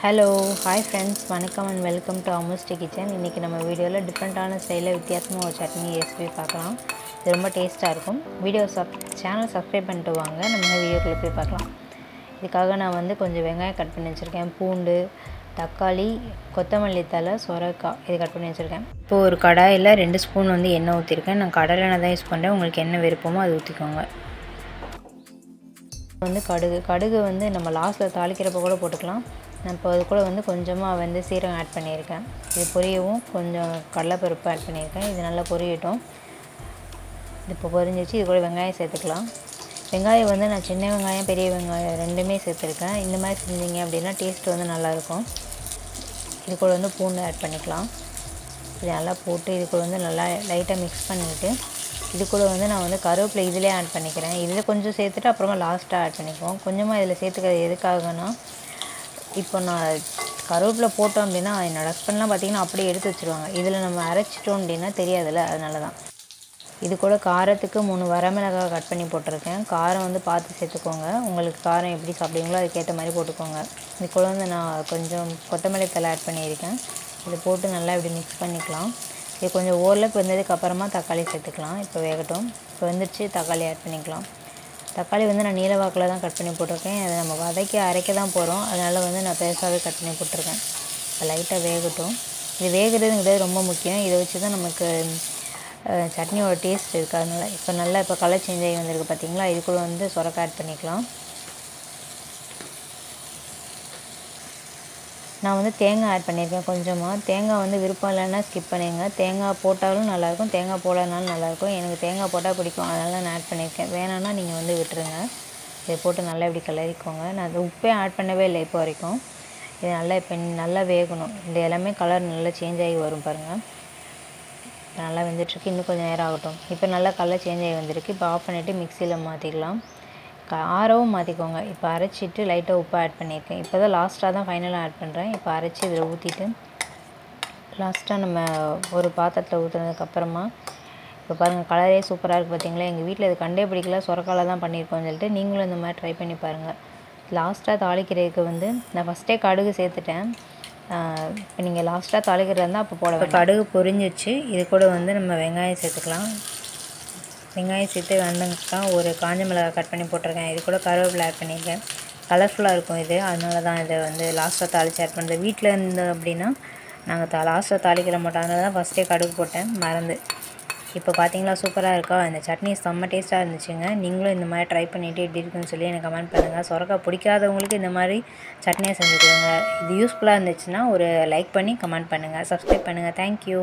Hello hi friends, வணக்கம் and welcome to அமுஸ்டி kitchen. இன்றைக்கி நம்ம வீடியோவில் டிஃப்ரெண்ட்டான ஸ்டைலில் வித்தியாசமாக ஒரு சட்னி ரெசிபி பார்க்கலாம். இது ரொம்ப டேஸ்ட்டாக இருக்கும். சேனல் சப்ஸ்கிரைப் பண்ணிட்டு வாங்க, நம்ம வீடியோக்குள்ளே போய் பார்க்கலாம். இதுக்காக நான் கொஞ்சம் வெங்காயம் கட் பண்ணி வச்சுருக்கேன், பூண்டு, தக்காளி, கொத்தமல்லி தழை, சொரக்காய் இது கட் பண்ணி வச்சுருக்கேன். இப்போது ஒரு கடாயில் 2 ஸ்பூன் எண்ணெய் ஊற்றிருக்கேன். நான் கடலை எண்ணெய் தான் யூஸ் பண்ணுறேன். உங்களுக்கு என்ன விருப்பமோ அது ஊற்றிக்கோங்க. கடுகு நம்ம லாஸ்ட்டில் தாளிக்கிறப்ப கூட போட்டுக்கலாம். நான் இப்போ அது கூட கொஞ்சமாக சீரகம் ஆட் பண்ணியிருக்கேன். இது பொரியவும் கொஞ்சம் கடலைப்பருப்பு ஆட் பண்ணியிருக்கேன். இது நல்லா பொரியட்டும். இது இப்போ பொரிஞ்சிச்சு. இது கூட வெங்காயம் சேர்த்துக்கலாம். வெங்காயம் நான் சின்ன வெங்காயம் பெரிய வெங்காயம் ரெண்டுமே சேர்த்துருக்கேன். இந்த மாதிரி செஞ்சீங்க அப்படின்னா டேஸ்ட் நல்லாயிருக்கும். இது கூட பூண்டு ஆட் பண்ணிக்கலாம். இது நல்லா போட்டு இது கூட நல்லா லைட்டாக மிக்ஸ் பண்ணிவிட்டு இது கூட நான் கருவேப்பிலை இதிலே ஆட் பண்ணிக்கிறேன். இதில் கொஞ்சம் சேர்த்துட்டு அப்புறமா லாஸ்ட்டாக ஆட் பண்ணிக்குவோம். கொஞ்சமாக இதில் சேர்த்துக்கிறது எதுக்காகனா, இப்போ நான் கருவேப்பிலை போட்டோம் அப்படின்னா என்னோடய ஹஸ்பண்ட்லாம் பார்த்திங்கன்னா அப்படியே எடுத்து வச்சுருவாங்க. இதில் நம்ம அரைச்சிட்டோம் அப்படின்னா தெரியாதுல்ல, அதனால தான். இது கூட காரத்துக்கு 3 வரமிளகாய் கட் பண்ணி போட்டிருக்கேன். காரம் பார்த்து சேர்த்துக்கோங்க. உங்களுக்கு காரம் எப்படி சாப்பிடுவீங்களோ அதுக்கேற்ற மாதிரி போட்டுக்கோங்க. இது கூட நான் கொஞ்சம் கொத்தமல்லி தழை ஆட் பண்ணியிருக்கேன். இதை போட்டு நல்லா இப்படி மிக்ஸ் பண்ணிக்கலாம். இது கொஞ்சம் ஓரளவுக்கு வெந்ததுக்கப்புறமா தக்காளி சேர்த்துக்கலாம். இப்போ வேகட்டும். இப்போ வந்துடுச்சு, தக்காளி ஆட் பண்ணிக்கலாம். தக்காளி நான் நீல வாக்கில் தான் கட் பண்ணி போட்டிருக்கேன். அதை நம்ம அரைக்க தான் போகிறோம். அதனால் நான் பெருசாகவே கட் பண்ணி போட்டிருக்கேன். இப்போ லைட்டாக வேகட்டும். இது வேகிறதுங்கிறது ரொம்ப முக்கியம். இதை வச்சு தான் நமக்கு சட்னியோட டேஸ்ட் இருக்குது. அதனால் இப்போ கலர் சேஞ்ச் ஆகி வந்திருக்கு பார்த்திங்களா. இது கூட சொரக்காய் ஆட் பண்ணிக்கலாம். நான் தேங்காய் ஆட் பண்ணியிருக்கேன் கொஞ்சமாக. தேங்காய் விருப்பம் இல்லைன்னா ஸ்கிப் பண்ணிடுங்க. தேங்காய் போட்டாலும் நல்லாயிருக்கும், தேங்காய் போடலனாலும் நல்லாயிருக்கும். எனக்கு தேங்காய் போட்டால் பிடிக்கும், அதனால நான் ஆட் பண்ணியிருக்கேன். வேணான்னா நீங்கள் விட்டுருங்க. இதை போட்டு நல்லா இப்படி கிளறிக்கோங்க. நான் அது உப்பே ஆட் பண்ணவே இல்லை இப்போ வரைக்கும். இது நல்லா இப்போ நல்லா வேகணும். இந்த எல்லாமே கலர் நல்லா சேஞ்ச் ஆகி வரும் பாருங்கள். இப்போ நல்லா வெந்துட்டுருக்கு. இன்னும் கொஞ்சம் நேரம் ஆகட்டும். இப்போ நல்லா கலர் சேஞ்ச் ஆகி வந்திருக்கு. இப்போ ஆஃப் பண்ணிவிட்டு மிக்சியில் மாற்றிக்கலாம். ஆறவும் மாற்றிக்கோங்க. இப்போ அரைச்சிட்டு லைட்டாக உப்பு ஆட் பண்ணியிருக்கேன். இப்போ தான் லாஸ்ட்டாக தான் ஃபைனலாக ஆட் பண்ணுறேன். இப்போ அரைச்சி இதில் ஊற்றிட்டு லாஸ்ட்டாக நம்ம ஒரு பாத்திரத்தில் ஊற்றுனதுக்கப்புறமா இப்போ பாருங்கள், கலரே சூப்பராக இருக்குது பார்த்திங்களா. எங்கள் வீட்டில் இது கண்டே பிடிக்கல, சொரக்காயில் தான் பண்ணியிருக்கோம்னு சொல்லிட்டு நீங்களும் இந்த மாதிரி ட்ரை பண்ணி பாருங்கள். லாஸ்ட்டாக தாளிக்கிறதுக்கு நான் ஃபஸ்ட்டே கடுகு சேர்த்துட்டேன். இப்போ நீங்கள் லாஸ்ட்டாக தாளிக்கிறது இருந்தால் அப்போ போட வேண்டாம். கடுகு பொரிஞ்சிச்சு. இது கூட நம்ம வெங்காயம் சேர்த்துக்கலாம். வெங்காயம் சேர்த்து வெந்ததுக்கப்புறம் ஒரு காஞ்ச மிளகாய் கட் பண்ணி போட்டிருக்கேன். இது கூட கருவேப்பிலை ஆட் பண்ணியிருக்கேன். கலர்ஃபுல்லாக இருக்கும் இது, அதனால தான் இதை லாஸ்ட்டாக தாளித்து ஆட் பண்ணுறது. வீட்டில் இருந்து அப்படின்னா நாங்கள் லாஸ்ட்டாக தாளிக்கிற மாட்டோம், அதனால தான் ஃபஸ்ட்டே கடுகு போட்டேன் மறந்து. இப்போ பார்த்தீங்களா, சூப்பராக இருக்கா. இந்த சட்னி செம்ம டேஸ்ட்டாக இருந்துச்சுங்க. நீங்களும் இந்த மாதிரி ட்ரை பண்ணிவிட்டு எப்படி இருக்குன்னு சொல்லி எனக்கு கமெண்ட் பண்ணுங்கள். சொரக்காய் பிடிக்காதவங்களுக்கு இந்த மாதிரி சட்னியை செஞ்சு கொடுங்க. இது யூஸ்ஃபுல்லாக இருந்துச்சுன்னா ஒரு லைக் பண்ணி கமெண்ட் பண்ணுங்கள், சப்ஸ்கிரைப் பண்ணுங்கள். தேங்க்யூ.